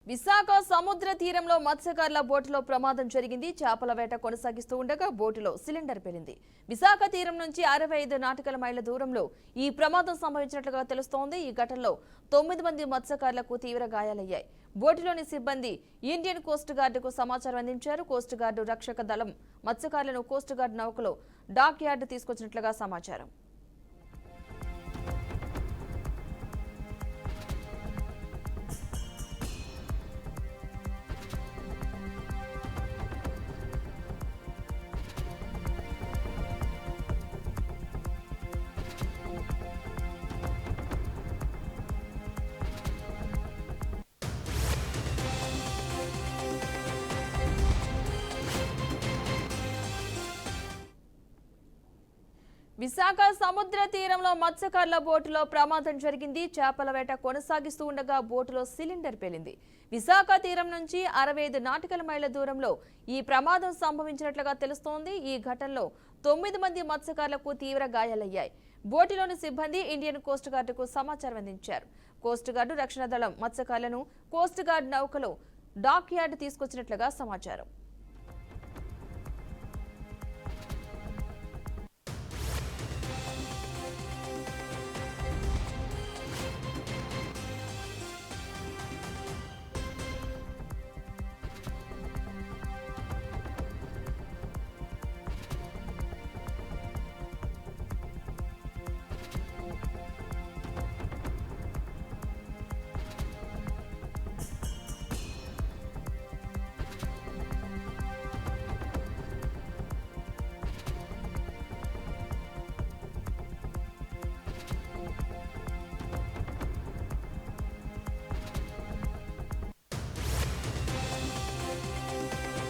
విశాఖ సముద్ర తీరంలో మత్స్యకారుల బోటులో ప్రమాదం జరిగింది. చేపల వేట కొనసాగిస్తూ ఉండగా బోటులో సిలిండర్ పేలింది. విశాఖ తీరం నుంచి 65 నాటికల మైళ్ల దూరంలో ఈ ప్రమాదం సంభవించినట్లుగా తెలుస్తోంది. ఈ ఘటనలో 9 మంది మత్స్యకారులకు తీవ్ర గాయాలయ్యాయి. బోటులోని సిబ్బంది ఇండియన్ కోస్ట్ గార్డుకు సమాచారం అందించారు. కోస్ట్ గార్డు రక్షక దళం మత్స్యకారులను కోస్ట్ గార్డు నౌకలో డాక్ యార్డ్ తీసుకొచ్చినట్లుగా సమాచారం. విశాఖ సముద్ర తీరంలో మత్స్యకారుల బోటులో ప్రమాదం జరిగింది. చేపల వేట కొనసాగిస్తూ ఉండగా బోటులో సిలిండర్ పేలింది. విశాఖ తీరం నుంచి 65 నాటికల మైళ్ల దూరంలో ఈ ప్రమాదం సంభవించినట్లుగా తెలుస్తోంది. ఈ ఘటనలో 9 మంది మత్స్యకారులకు తీవ్ర గాయాలయ్యాయి. బోటులోని సిబ్బంది ఇండియన్ కోస్ట్ గార్డుకు సమాచారం అందించారు. కోస్ట్ గార్డు రక్షణ దళం మత్స్యకారులను కోస్ట్ గార్డు నౌకలో డాక్ యార్డ్ తీసుకొచ్చినట్లుగా సమాచారం.